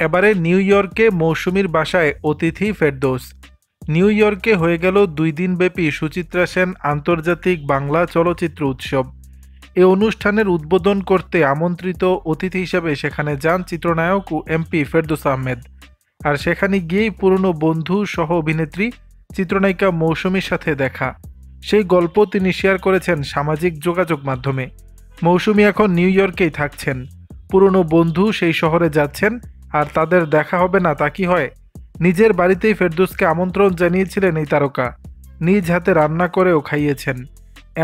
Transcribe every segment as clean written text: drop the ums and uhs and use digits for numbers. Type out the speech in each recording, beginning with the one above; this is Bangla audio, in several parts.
এবারে নিউ ইয়র্কে মৌসুমীর বাসায় অতিথি ফেরদৌস। নিউ ইয়র্কে হয়ে গেল 2 দিনব্যাপী সুচিত্রা সেন আন্তর্জাতিক বাংলা চলচ্চিত্র উৎসব। এ অনুষ্ঠানের উদ্বোধন করতে আমন্ত্রিত অতিথি হিসেবে সেখানে যান চিত্রনায়ক ও এমপি ফেরদৌস আহমেদ। আর সেখানে গিয়েই পুরনো বন্ধু সহ অভিনেত্রী চিত্রনায়িকা মৌসুমীর সাথে দেখা। সেই গল্প তিনি শেয়ার করেছেন সামাজিক যোগাযোগ মাধ্যমে। মৌসুমী এখন নিউ ইয়র্কেই থাকছেন, পুরনো বন্ধু সেই শহরে যাচ্ছেন, আর তাদের দেখা হবে না তা কি হয়? নিজের বাড়িতেই ফেরদৌসকে আমন্ত্রণ জানিয়েছিলেন এই তারকা, নিজ হাতে রান্না করেও খাইয়েছেন।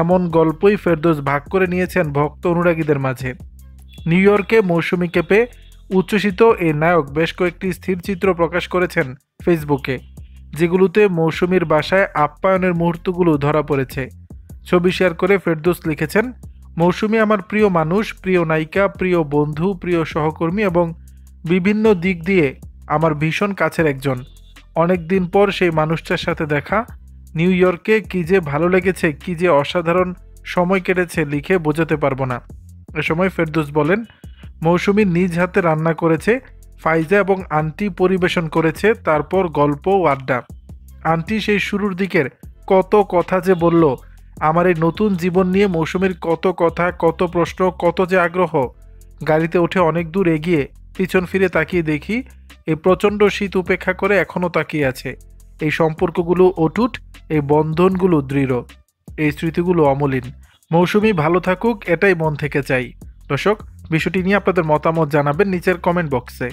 এমন গল্পই ফেরদৌস ভাগ করে নিয়েছেন ভক্ত অনুরাগীদের মাঝে। নিউ ইয়র্কে মৌসুমীকে পেয়ে উচ্ছ্বসিত এই নায়ক বেশ কয়েকটি স্থিরচিত্র প্রকাশ করেছেন ফেসবুকে, যেগুলোতে মৌসুমীর বাসায় আপ্যায়নের মুহূর্তগুলো ধরা পড়েছে। ছবি শেয়ার করে ফেরদৌস লিখেছেন, মৌসুমী আমার প্রিয় মানুষ, প্রিয় নায়িকা, প্রিয় বন্ধু, প্রিয় সহকর্মী এবং বিভিন্ন দিক দিয়ে আমার ভীষণ কাছের একজন। অনেক দিন পর সেই মানুষটার সাথে দেখা। নিউ ইয়র্কে কী যে ভালো লেগেছে, কী যে অসাধারণ সময় কেটেছে লিখে বোঝাতে পারবো না। এ সময় ফেরদৌস বলেন, মৌসুমী নিজ হাতে রান্না করেছে, ফাইজা এবং আন্টি পরিবেশন করেছে, তারপর গল্প ও আড্ডা। আন্টি সেই শুরুর দিকের কত কথা যে বলল, আমার এই নতুন জীবন নিয়ে মৌসুমীর কত কথা, কত প্রশ্ন, কত যে আগ্রহ। গাড়িতে উঠে অনেক দূর এগিয়ে পিছন ফিরে তাকিয়ে দেখি এই প্রচণ্ড শীত উপেক্ষা করে এখনও তাকিয়ে আছে। এই সম্পর্কগুলো অটুট, এই বন্ধনগুলো দৃঢ়, এই স্মৃতিগুলো অমলিন। মৌসুমী ভালো থাকুক, এটাই মন থেকে চাই। দর্শক, বিষয়টি নিয়ে আপনাদের মতামত জানাবেন নিচের কমেন্ট বক্সে।